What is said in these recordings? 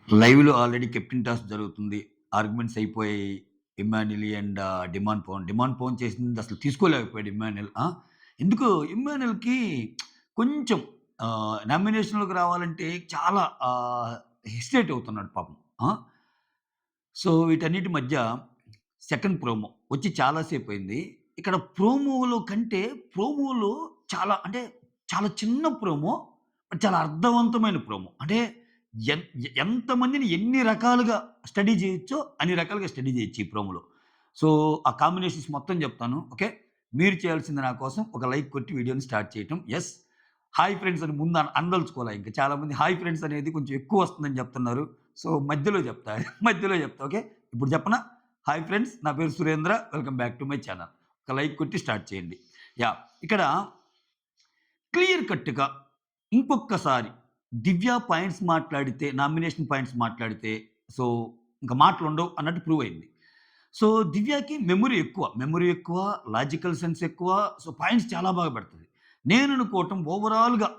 లైవ్‌లో already captain toss జరుగుతుంది. Arguments అయిపోయాయి. Emmanuel and Demon Pavan. Demon Pavan చేసింది అసలు తీసుకోలేకపోయాడు ఇమ్మాన్యుయల్. ఎందుకో ఇమ్మాన్యుయల్‌కి కొంచెం నామినేషన్‌లోకి రావాలంటే చాలా హెసిటేట్ అవుతున్నాడు పాపం. ఆ! సో, వీటన్నిటి మధ్య సెకండ్ ప్రోమో వచ్చి చాలా సేపయింది. ఇక్కడ ప్రోమోలో కంటే ప్రోమోలో చాలా అంటే చాలా చిన్న ప్రోమో. చాలా అర్థవంతమైన ప్రోమో. అంటే ఎన్ ఎంతమందిని ఎన్ని రకాలుగా స్టడీ చేయొచ్చో అన్ని రకాలుగా స్టడీ చేయొచ్చు ఈ ప్రోమోలో. సో, ఆ కాంబినేషన్స్ మొత్తం చెప్తాను. ఓకే. మీరు చేయాల్సింది నా కోసం ఒక లైక్ కొట్టి వీడియోని స్టార్ట్ చేయటం. యెస్. హాయ్ ఫ్రెండ్స్ అని ముందు అనదలుచుకోలే ఇంక. చాలామంది హాయ్ ఫ్రెండ్స్ అనేది కొంచెం ఎక్కువ వస్తుందని చెప్తున్నారు. సో, మధ్యలో చెప్తా. మధ్యలో చెప్తా. ఓకే. ఇప్పుడు చెప్పనా? Hi friends. నా పేరు Surendra. Welcome back to my channel. ఒక లైక్ కొట్టి స్టార్ట్ చేయండి. యాహ్! ఇక్కడ క్లియర్ కట్‌గా ఇంకొక్కసారి దివ్య పాయింట్స్ మాట్లాడితే, నామినేషన్ పాయింట్స్ మాట్లాడితే సో, ఇంక మాటలుండవు అన్నట్టు ప్రూవ్ అయింది. సో, దివ్యకి మెమరీ ఎక్కువ. మెమరీ ఎక్కువ, లాజికల్ సెన్స్ ఎక్కువ. సో, పాయింట్స్ చాలా బాగా పెడతది. నేననుకోవటం ఓవరాల్‌గా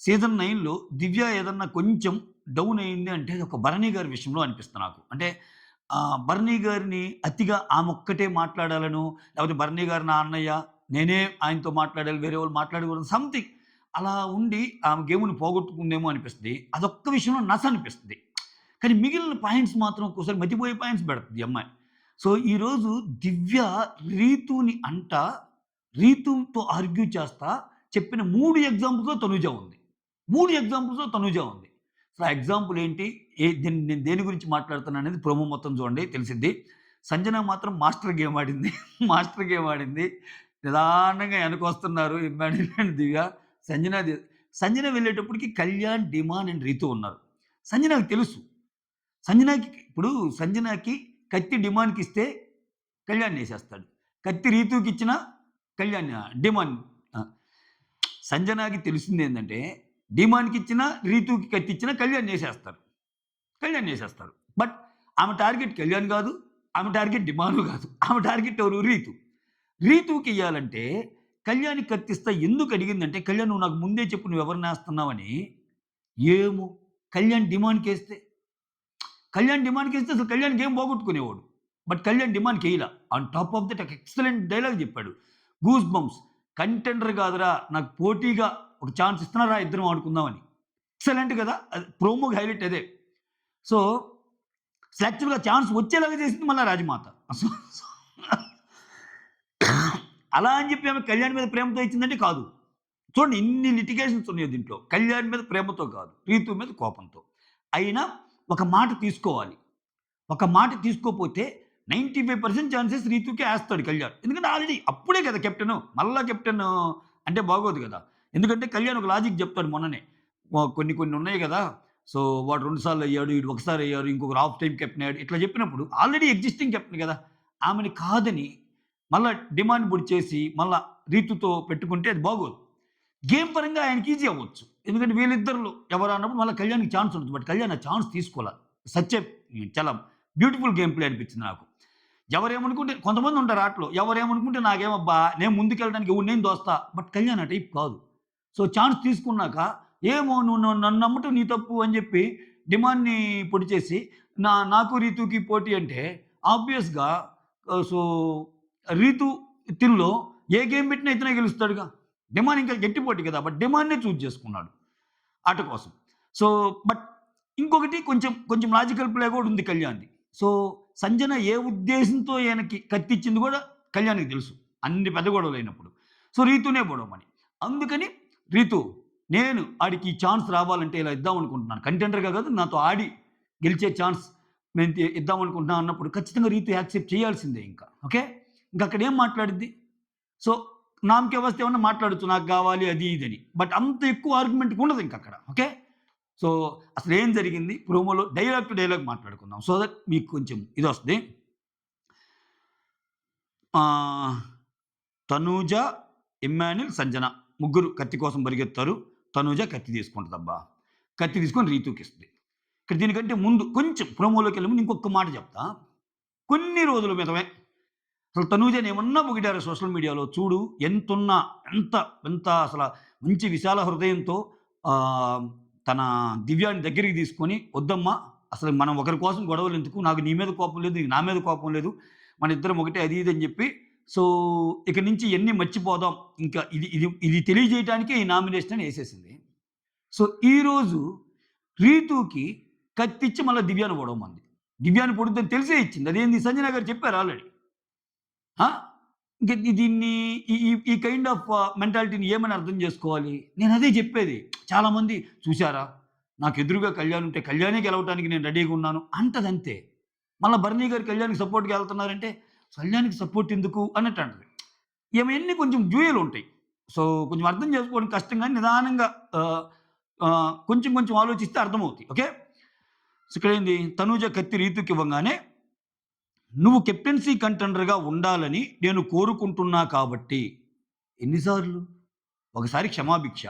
సీజన్ 9లో దివ్య ఏదన్నా కొంచెం డౌన్ అయింది అంటే అది ఒక భరణి గారి విషయంలో అనిపిస్తుంది నాకు. అంటే భరణి గారిని అతిగా ఆమొక్కటే మాట్లాడాలనో, లేకపోతే భరణి గారు నా అన్నయ్య, నేనే ఆయనతో మాట్లాడాలి, వేరే వాళ్ళు మాట్లాడకూడదు సంథింగ్ అలా ఉండి ఆమె గేముని పోగొట్టుకుందేమో అనిపిస్తది. అదొక్క విషయంలో నస అనిపిస్తది. కానీ మిగిలిన పాయింట్స్ మాత్రం ఒక్కోసారి మతిపోయే పాయింట్స్ పెడతది ఈ అమ్మాయి. సో, ఈరోజు దివ్య రీతూని రీతూతో ఆర్గ్యూ చేస్తా చెప్పిన 3 ఎగ్జాంపుల్స్‌లో తనుజ ఉంది. 3 ఎగ్జాంపుల్స్‌లో తనుజ ఉంది. సో, ఆ ఎగ్జాంపుల్ ఏంటి? నేను దేని గురించి మాట్లాడుతున్నాననేది ప్రోమో మొత్తం చూడండి తెలిసిద్ది. సంజన మాత్రం మాస్టర్ గేమ్ ఆడింది. మాస్టర్ గేమ్ ఆడింది. నిదానంగా ఎనకొస్తున్నారు ఇమ్మాన్యుల్ అండ్ దివ్య. సంజన ది సంజన వెళ్ళేటప్పటికి కళ్యాణ్, డిమాన్ అండ్ రితు ఉన్నారు. సంజనకి తెలుసు. సంజనకి కత్తి డిమాన్‌కిస్తే కళ్యాణ్‌నేసేస్తాడు. కత్తి రీతూకిచ్చినా కళ్యాణ్ డిమాండ్ ఆ! సంజనాకి తెలిసిందేందంటే, డిమాండ్‌కిచ్చినా, రీతూకి కత్తిచ్చినా కళ్యాణ్‌నేసేస్తారు. కళ్యాణ్‌నేసేస్తారు. బట్ ఆమె టార్గెట్ కళ్యాణ్ గాదు. ఆమె టార్గెట్ డిమాండు గాదు. ఆమె టార్గెట్ ఎవరు? రీతు. రీతూకియ్యాలంటే కళ్యాణ్‌కి కత్తిస్తా ఎందుకు అడిగిందంటే, కళ్యాణ్ నువ్వు నాకు ముందే చెప్పు నువ్వెవరినేస్తున్నావని. ఏమో కళ్యాణ్ డిమాండ్‌కేస్తే కళ్యాణ్ డిమాండ్‌కేస్తే అసలు కళ్యాణ్ గేమ్ పోగొట్టుకునేవాడు. బట్ కళ్యాణ్ డిమాండ్‌కేయలా. ఆన్ టాప్ ఆఫ్ దట్ ఒక ఎక్సలెంట్ డైలాగ్ చెప్పాడు. గూస్ బంప్స్ కంటెండర్ కాదురా నాకు పోటీగా ఒక ఛాన్స్ ఇస్తున్నారా ఇద్దరం ఆడుకుందామని. ఎక్సలెంట్ కదా! అది ప్రోమోకి హైలైట్ అదే. సో, అసలు యాక్చువల్‌గా ఛాన్స్ వచ్చేలాగా చేసింది మళ్ళా రాజమాత. సో, సో అలా అని చెప్పి ఆమె కళ్యాణ్ మీద ప్రేమతో ఇచ్చిందంటే కాదు. చూడండి ఇన్ని లిటిగేషన్స్ ఉన్నాయో దీంట్లో. కళ్యాణ్ మీద ప్రేమతో కాదు. రీతు మీద కోపంతో. అయినా ఒక మాట తీసుకోవాలి. ఒక మాట తీసుకోపోతే 95% ఛాన్సెస్ రీతూకే ఏస్తాడు కళ్యాణ్. ఎందుకంటే ఆల్రెడీ అప్పుడే కదా కెప్టెను. మళ్ళా కెప్టెన్ అంటే బాగోదు గదా! ఎందుకంటే కళ్యాణ్ ఒక లాజిక్ జెప్తాడు మొన్ననే. కొన్ని కొన్ని ఉన్నాయి గదా! సో, వాడు 2 సార్లు అయ్యాడు. ఈడు ఒకసారి అయ్యారు. ఇంకొకరు హాఫ్ టైమ్ కెప్టెన్ అయ్యాడు. ఇట్లా చెప్పినప్పుడు ఆల్రెడీ ఎగ్జిస్టింగ్ కెప్టెన్ గదా! ఆమెని కాదని మళ్ళా డిమాండ్ చేసి మళ్ళా రీతుతో పెట్టుకుంటే అది బాగోదు. గేమ్ పరంగా ఆయనకి ఈజీ అవ్వచ్చు. ఎందుకంటే వీళ్ళిద్దరిలో ఎవరు అన్నప్పుడు మళ్ళా కళ్యాణ్‌కి ఛాన్స్ ఉంటుంది. బట్ కళ్యాణ్ ఆ ఛాన్స్ తీసుకోలా. సచ్ ఎ చాలా బ్యూటిఫుల్ గేమ్ ప్లే అనిపించింది నాకు. ఎవరేమనుకుంటే కొంతమంది ఉంటారు ఆటలో. ఎవరేమనుకుంటే నాకేమబ్బా! నేను ముందుకెళ్ళడానికి నేను దోస్తా. బట్ కళ్యాణ్ ఆ టైప్ కాదు. సో, ఛాన్స్ తీసుకున్నాక ఏమో నువ్వు నన్ను నమ్మటం నీ తప్పు అని చెప్పి డిమాండ్‌ని పొడి చేసి నాకు రీతూకి పోటీ అంటే ఆబ్వియస్‌గా సో, రీతు తిన్‌లో ఏ గేమ్ పెట్టినా ఇతనే గెలుస్తాడుగా. డిమాండ్ ఇంకా గట్టి పోటీ కదా! బట్ డిమాండ్‌నే చూజ్ చేసుకున్నాడు ఆట కోసం. సో, బట్ ఇంకొకటి కొంచెం కొంచెం లాజికల్ ప్లే కూడా ఉంది కళ్యాణ్‌ది. సో, సంజన ఏ ఉద్దేశంతో ఈయనకి కత్తిచ్చింది గూడా కళ్యాణ్‌కి తెలుసు. అన్ని పెద్ద గొడవలైనప్పుడు. సో, రీతూనే పొడవమని. అందుకని రీతు నేను ఆడికి ఈ ఛాన్స్ రావాలంటే ఇలా ఇద్దామనుకుంటున్నాను. కంటెండర్‌గా కాదు నాతో ఆడి గెలిచే ఛాన్స్ నేను ఇద్దామనుకుంటున్నాను అన్నప్పుడు ఖచ్చితంగా రీతు యాక్సెప్ట్ చేయాల్సిందే ఇంకా. ఓకే. ఇంకక్కడ ఏం మాట్లాడిద్ది? సో, నామకే వస్తే ఏమన్నా మాట్లాడొచ్చు నాకు గావాలి అది ఇది అని. బట్ అంత ఎక్కువ ఆర్గ్యుమెంట్ ఉండదు ఇంకక్కడ. ఓకే. సో, అసలేం జరిగింది ప్రోమోలో డైలాగ్ టు డైలాగ్ మాట్లాడుకుందాం. సో దట్ మీకు కొంచెం ఇదొస్తది. ఆహ్, తనూజ, ఇమ్మాన్యుల్, సంజన ముగ్గురు కత్తి కోసం పరిగెత్తారు. తనూజ కత్తి తీసుకుంటదబ్బా! కత్తి తీసుకొని రీతూకిస్తది. ఇక్కడ దీనికంటే ముందు కొంచెం ప్రోమోలోకెళ్ళే ముందు ఇంకొక మాట చెప్తా. కొన్ని రోజుల క్రితమే అసలు తనూజని ఏమన్నా పొగిడారా సోషల్ మీడియాలో చూడు ఎంతున్నా ఎంత ఎంత అసల మంచి విశాల హృదయంతో ఆహ్, తన దివ్యాని దగ్గరికి తీసుకొని "వద్దమ్మా! అసలు మనం ఒకరి కోసం గొడవలు ఎందుకు? నాకు నీ మీద కోపం లేదు. నీకు నా మీద కోపం లేదు. మన ఇద్దరం ఒకటే అది ఇది అని చెప్పి సో, ఇక నుంచి ఇయన్నీ మర్చిపోదాం. ఇంకా ఇది ఇది ఇది తెలియజేయటానికే ఈ నామినేషన్ అని ఎసేసింది. సో, ఈరోజు రీతూకి కత్తిచ్చి మళ్ళా దివ్యాని పొడవమంది. దివ్యాని పొడుద్దని తెలిసే ఇచ్చింది. అదేంది సంజన గారు చెప్పారు ఆల్రెడీ. ఆ! ఇంక దీన్ని ఈ ఈ ఈ కైండ్ ఆఫ్ మెంటాలిటీని ఏమని అర్థం జేసుకోవాలి? నేనదే జెప్పేది. చాలామంది చూసారా? నాకెదురుగా కళ్యాణ్ ఉంటే కళ్యాణే గెలవటానికి నేను రెడీగా ఉన్నాను అంటదంతే. మళ్ళా భరణి గారు కళ్యాణ్‌కి సపోర్ట్‌గా ఎళ్తున్నారంటే, కళ్యాణ్‌కి సపోర్ట్ ఎందుకు అన్నట్టు అంటది. ఇవన్నీ కొంచెం డ్యూయలుంటాయి. సో, కొంచెం అర్థం చేసుకోవడం కష్టం గానీ నిదానంగా ఆహ్, కొంచెం కొంచెం ఆలోచిస్తే అర్థమవుతాయి. ఓకే. సో, ఇక్కడేంది తనూజ కత్తి రీతూకివ్వంగానే నువ్వు కెప్టెన్సీ కంటెండర్‌గా ఉండాలని నేను కోరుకుంటున్నా కాబట్టి ఎన్ని సార్లు? ఒకసారి క్షమాభిక్ష.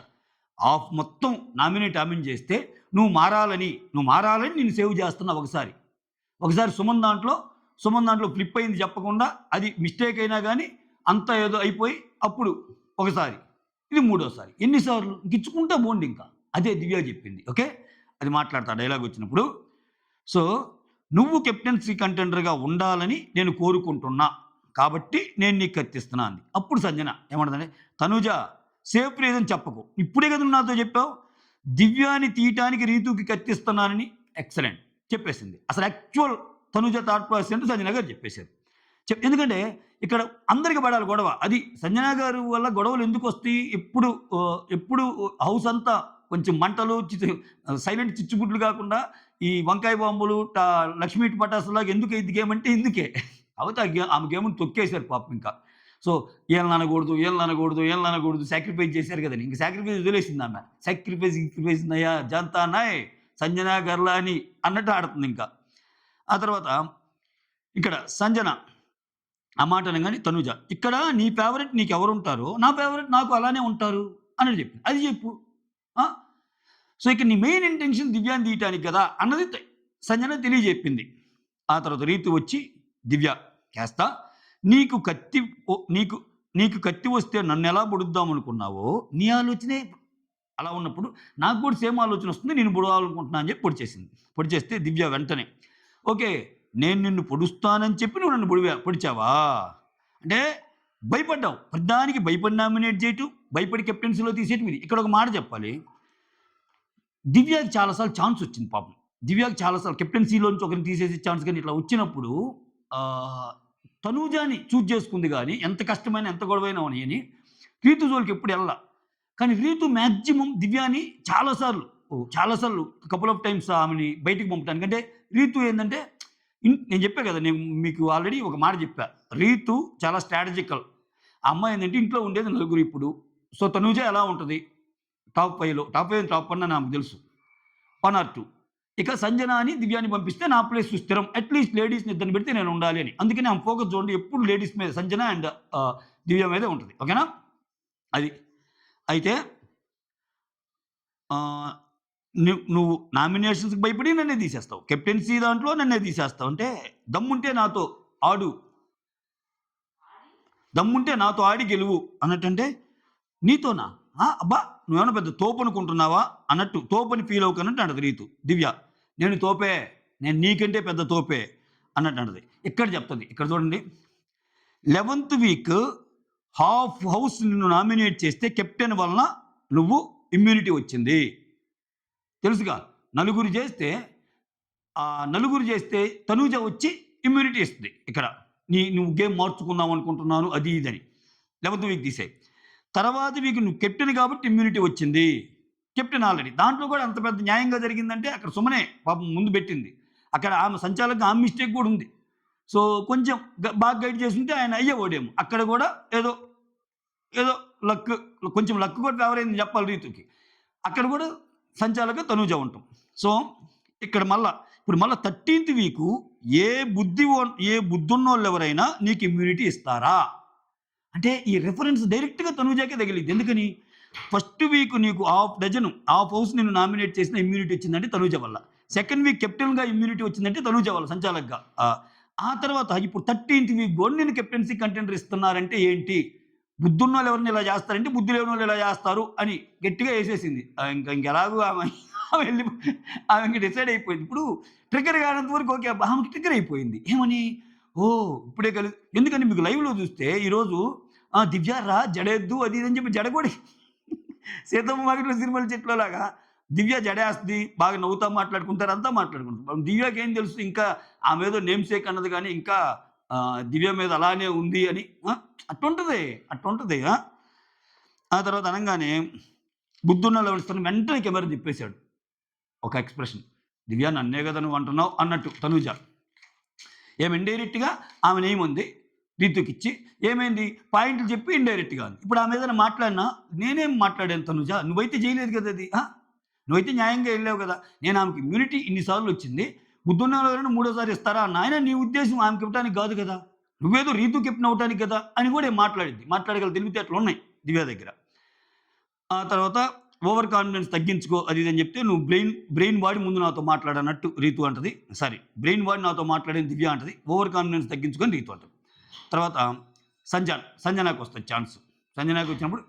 మొత్తం నామినేట్ ఆమెను చేస్తే నువ్వు మారాలని నేను సేవ్ చేస్తున్నా ఒకసారి. ఒకసారి సుమన్ దాంట్లో ఫ్లిప్ అయింది చెప్పకుండా అది మిస్టేక్ అయినా గానీ అంతా ఏదో అయిపోయి అప్పుడు ఒకసారి. ఇది మూడోసారి. ఎన్ని సార్లు? ఇంకిచ్చుకుంటా పోండింకా. అదే దివ్య చెప్పింది. ఓకే. అది మాట్లాడతా డైలాగ్ వచ్చినప్పుడు. సో, నువ్వు కెప్టెన్సీ కంటెండర్‌గా ఉండాలని నేను కోరుకుంటున్నా. కాబట్టి నేను నీకు కత్తిస్తున్నా అంది. అప్పుడు సంజన ఏమంటదంటే, తనూజ సేఫ్ రీజన్ చెప్పకు. ఇప్పుడే కదా నువ్వు నాతో చెప్పావు. దివ్యాని తీయటానికి రీతూకి కత్తిస్తున్నానని. ఎక్సలెంట్ చెప్పేసింది. అసలు యాక్చువల్ తనూజ థాట్ ప్రాసెస్ ఏంటో సంజన గారు చెప్పేసారు. ఎందుకంటే ఇక్కడ అందరికి పడాలి గొడవ. అది సంజన గారు వల్ల గొడవలు ఎందుకొస్తాయి? ఎప్పుడు హౌస్ అంతా కొంచెం మంటలు సైలెంట్ చిచ్చుబుడ్లు కాకుండా ఈ వంకాయ బాంబులు లక్ష్మీ పటాసులాగా ఎందుకు ఇది గేమ్ అంటే ఇందుకే. అవతే ఆమె గేమ్‌ని తొక్కేసారు పాపం ఇంకా. సో, ఈళ్ళననకూడదు సాక్రిఫైస్ చేశారు కదండీ. ఇంక సాక్రిఫైస్ వదిలేసింది ఆమె. సాక్రిఫైస్ నయ్యా జాన్తా నై సంజన గర్లాని అన్నట్టు ఆడుతుంది ఇంకా. ఆ తర్వాత ఇక్కడ సంజన ఆ మాట అనంగానే తనూజ, ఇక్కడ నీ ఫేవరెట్ నీకెవరుంటారో, నా ఫేవరెట్ నాకు అలానే ఉంటారు అని చెప్పింది. అది చెప్పు. ఆ! సో, ఇక్కడ నీ మెయిన్ ఇంటెన్షన్ దివ్యాని తీయటానికి కదా అన్నది సంజన తెలియజెప్పింది. ఆ తర్వాత రీతు వచ్చి దివ్య కాస్త నీకు కత్తి నీకు నీకు కత్తి వస్తే నన్నెలా పొడుద్దాం అనుకున్నావో, నీ ఆలోచనే అలా ఉన్నప్పుడు నాకు కూడా సేమ్ ఆలోచన వస్తుంది. నేను పొడవాలనుకుంటున్నా అని చెప్పి పొడిచేసింది. పొడిచేస్తే దివ్య వెంటనే ఓకే. నేను నిన్ను పొడుస్తానని చెప్పి నువ్వు నన్ను పొడిచావా? అంటే భయపడ్డావు. ప్రతిదానికి భయపడి నామినేట్ చేయటం, భయపడి కెప్టెన్సీలో తీసేయటం ఇది. ఇక్కడ ఒక మాట చెప్పాలి. దివ్యకి చాలా సార్లు ఛాన్స్ వచ్చింది పాపం. దివ్యకి చాలా సార్లు కెప్టెన్సీలోంచి ఒకరిని తీసేసే ఛాన్స్ గాని ఇట్లా వచ్చినప్పుడు తనూజాని చూజ్ చేసుకుంది గానీ, ఎంత కష్టమైన, ఎంత గొడవైనా అవనీయని, రీతు జోలికి ఎప్పుడు ఎళ్ళలా. కానీ రీతు మాక్సిమం దివ్యాని చాలా సార్లు కపుల్ ఆఫ్ టైమ్స్ ఆమెని బయటికి పంపటానికి. అంటే రీతు ఏందంటే నేను చెప్పా కదా! నేను మీకు ఆల్రెడీ ఒక మాట చెప్పా. రీతు చాలా స్ట్రాటజికల్. ఆ అమ్మాయి ఏందంటే ఇంట్లో ఉండేది నలుగురు ఇప్పుడు. సో, తనూజ ఎలా ఉంటది? టాప్ 5లో టాప్ 5 టాప్ 1 అని నాకు తెలుసు. 1 ఆర్ 2. ఇక సంజన అని దివ్యాని పంపిస్తే నా ప్లేస్ సుస్థిరం. అట్‌లీస్ట్ లేడీస్‌ని ఇద్దరిని పెడితే నేను ఉండాలి అని. అందుకని ఆమె ఫోకస్ చూడండి ఎప్పుడు లేడీస్ మీద సంజన అండ్ దివ్య మీదే ఉంటది. ఓకేనా? అది. అయితే ఆహ్, నువ్వు నామినేషన్స్‌కి భయపడి నన్నే తీసేస్తావు. కెప్టెన్సీ దాంట్లో నన్నే తీసేస్తావు. అంటే దమ్ముంటే నాతో ఆడు. దమ్ముంటే నాతో ఆడి గెలువు అన్నట్టంటే నీతోనా? అబ్బా! నువ్వేమన్నా పెద్ద తోపనుకుంటున్నావా? అన్నట్టు తోపని ఫీల్ అవ్వకన్నట్టు అంటది రీతు. దివ్య నేను తోపే. నేను నీకంటే పెద్ద తోపే అన్నట్టు అంటది. ఇక్కడ చెప్తది. ఇక్కడ చూడండి. 11థ్ వీక్ హాఫ్ హౌస్ నిన్ను నామినేట్ చేస్తే కెప్టెన్ వలన నువ్వు ఇమ్యూనిటీ వచ్చింది. తెలుసుగా. నలుగురు చేస్తే తనూజ వచ్చి ఇమ్యూనిటీ ఇస్తది ఇక్కడ. నువ్వు గేమ్ మార్చుకుందాం అనుకుంటున్నాను అది ఇదని. 11థ్ వీక్ తీసేయి. తర్వాత వీక్ నువ్వు కెప్టెన్ కాబట్టి ఇమ్యూనిటీ వచ్చింది. Captain already. దాంట్లో కూడా అంత పెద్ద న్యాయంగా జరిగిందంటే అక్కడ సుమనే పాపం ముందు పెట్టింది. అక్కడ ఆమె సంచాలకుగా ఆమె మిస్టేక్ కూడా ఉంది. సో, కొంచెం బాగా గైడ్ చేసుంటే ఆయన అయ్యేవాడేమో. అక్కడ కూడా ఏదో లక్ కొంచెం లక్ కూడా ఫేవర్ అయిందని చెప్పాలి రీతుకి. అక్కడ కూడా సంచాలక తనూజ ఉంటాం. సో, ఇక్కడ ఇప్పుడు మళ్ళా 13థ్ వీకు ఏ బుద్ధున్నోళ్ళెవరైనా నీకు ఇమ్యూనిటీ ఇస్తారా? అంటే ఈ రిఫరెన్స్ డైరెక్ట్‌గా తనూజకే తగిలిద్ది. ఎందుకని? ఫస్ట్ వీక్ నీకు హాఫ్ హౌస్ నిన్ను నామినేట్ చేసిన ఇమ్యూనిటీ వచ్చిందంటే తనూజ వల్ల. సెకండ్ వీక్ కెప్టెన్‌గా ఇమ్యూనిటీ వచ్చిందంటే తనూజ వల్ల సంచాలకుగా. ఆ తర్వాత ఇప్పుడు 13థ్ వీక్ కూడా నేను కెప్టెన్సీ కంటెండర్ ఇస్తున్నారంటే ఏంటి? బుద్ధున్నోళ్ళు ఎవరిని ఇలా చేస్తారంటే బుద్ధి లేనోళ్ళు ఇలా చేస్తారు అని గట్టిగా ఏసేసింది. ఇంకెలాగో ఆమె ఆమె వెళ్ళి ఆమె ఇంక డిసైడ్ అయిపోయింది. ఇప్పుడు ట్రిగ్గర్ కానంత వరకు ఓకే. ఆమెకి ట్రిగ్గర్ అయిపోయింది. ఏమని? ఓహ్! ఇప్పుడే ఎందుకని మీకు లైవ్‌లో చూస్తే ఈరోజు దివ్య రా జడేద్దు అది ఇది అని చెప్పి జడ కూడా సీతమ్మ వాకిట్లో సిరిమల్లె చెట్టులోలాగా దివ్య జడేస్తది. బాగా నవ్వుతా మాట్లాడుకుంటారు. అంతా మాట్లాడుకుంటారు. పాపం దివ్యకేం తెలుసు ఇంకా ఆమేదో నేమ్‌సేక్ అన్నది గాని ఇంకా దివ్య మీద అలానే ఉంది అని. అట్టుంటది. అట్టుంటది. ఆ తర్వాత అనంగానే బుద్ధున్న లెవెల్స్‌తోని వెంటనే కెమెరా తిప్పేసాడు. ఒక ఎక్స్‌ప్రెషన్. దివ్య నన్నే గదా నువ్వు అంటున్నావు అన్నట్టు తనూజ. ఏమి ఇండైరెక్ట్‌గా ఆమెనేముంది రీతుకిచ్చి ఏమైంది పాయింట్లు చెప్పి ఇండైరెక్ట్‌గా అంది. ఇప్పుడు ఆమె ఏదైనా మాట్లాడినా నేనేం మాట్లాడాను తనుజ? నువ్వైతే చేయలేదు కదా అది. నువ్వైతే న్యాయంగా ఎళ్ళావు కదా! నేను ఆమెకి ఇమ్యూనిటీ ఇన్ని సార్లొచ్చింది. బుద్ధున్నోళ్ళెవరైనా మూడోసారి ఇస్తారా అన్నా. అయినా నీ ఉద్దేశ్యం ఆమెకి ఇవ్వటానికి కాదు కదా! నువ్వేదో రీతు కెప్టెన్ అవ్వటానికి కదా! అని కూడా మాట్లాడిద్ది. మాట్లాడగల తెలివితేటలున్నాయి దివ్య దగ్గర. ఆ తర్వాత ఓవర్ కాన్ఫిడెన్స్ తగ్గించుకో అది ఇది అని చెప్తే నువ్వు బ్రెయిన్ వాడి ముందు నాతో మాట్లాడన్నట్టు రీతు అంటది. సారీ బ్రెయిన్ వాడి నాతో మాట్లాడేది దివ్య అంటది. ఓవర్ కాన్ఫిడెన్స్ తగ్గించుకొని రీతు అంటది. తర్వాత సంజనాకొస్తది ఛాన్స్. సంజనాకొచ్చినప్పుడు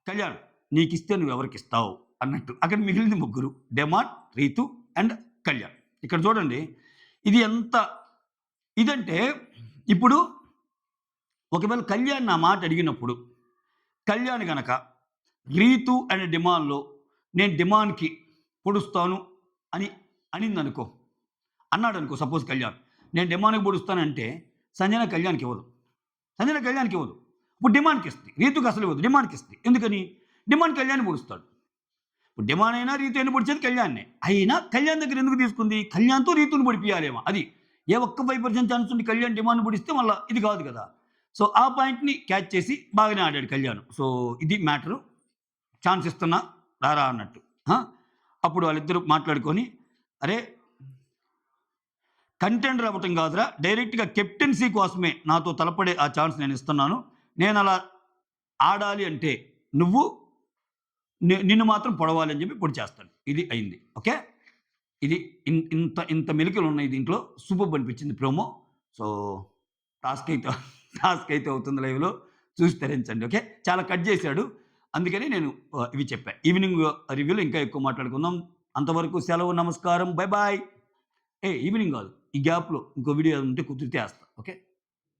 కళ్యాణ్ నీకిస్తే నువ్వెవరికిస్తావు అన్నట్టు. అక్కడ మిగిలింది ముగ్గురు. Demon, Rithu and Kalyan. ఇక్కడ చూడండి ఇది ఎంత ఇదంటే ఇప్పుడు ఒకవేళ కళ్యాణ్ నా మాట అడిగినప్పుడు కళ్యాణ్ గనక రీతు అండ్ డిమాన్‌లో నేను డిమాన్‌కి పొడుస్తాను అని అనిందనుకో. అన్నాడనుకో సపోజ్ కళ్యాణ్. నేను డిమాన్‌కి పొడుస్తానంటే సంజన కళ్యాణ్‌కి ఇవ్వదు. సంజన కళ్యాణ్‌కి ఇవ్వదు. ఇప్పుడు డిమాండ్‌కి ఇస్తది. రీతుకి అసలు ఇవ్వదు. డిమాండ్‌కి ఇస్తది. ఎందుకని? డిమాండ్ కళ్యాణ్‌ని పొడుస్తాడు. ఇప్పుడు డిమాండ్ అయినా రీతు అయినా పొడిచేది కళ్యాణ్‌నే. అయినా కళ్యాణ్ దగ్గర ఎందుకు తీసుకుంది? కళ్యాణ్‌తో రీతుని పొడిపియాలేమో అది. ఏ ఒక్క 5% ఛాన్స్ ఉండి కళ్యాణ్ డిమాండ్‌ని పొడిస్తే మళ్ళా ఇది కాదు కదా! సో, ఆ పాయింట్‌ని క్యాచ్ చేసి బాగానే ఆడాడు కళ్యాణ్. సో, ఇది మ్యాటరు. ఛాన్స్ ఇస్తున్నా రారా అన్నట్టు. ఆ! అప్పుడు వాళ్ళిద్దరూ మాట్లాడుకొని అరే! కంటెండర్ అవ్వటం కాదురా డైరెక్ట్‌గా కెప్టెన్సీ కోసమే నాతో తలపడే ఆ ఛాన్స్ నేను ఇస్తున్నాను. నేనలా ఆడాలి అంటే నువ్వు నిన్ను మాత్రం పొడవాలి అని చెప్పి పొడిచేస్తాడు. ఇది అయింది. ఓకే. ఇది ఇంత మెలికలున్నాయి దీంట్లో. సూపర్బ్ అనిపించింది ప్రోమో. సో, టాస్క్ అయితే టాస్క్ అయితే అవుతుంది లైవ్‌లో. చూసి తరించండి. ఓకే. చాలా కట్ చేశాడు. అందుకని నేను ఇవి చెప్పా. ఈవినింగ్ రివ్యూలో ఇంకా ఎక్కువ మాట్లాడుకుందాం. అంతవరకు సెలవు. నమస్కారం. Bye bye. ఈవినింగ్ కాదు. ఈ గ్యాప్‌లో ఇంకో వీడియో ఉంటే కుదిరితే ఏస్తా. ఓకే.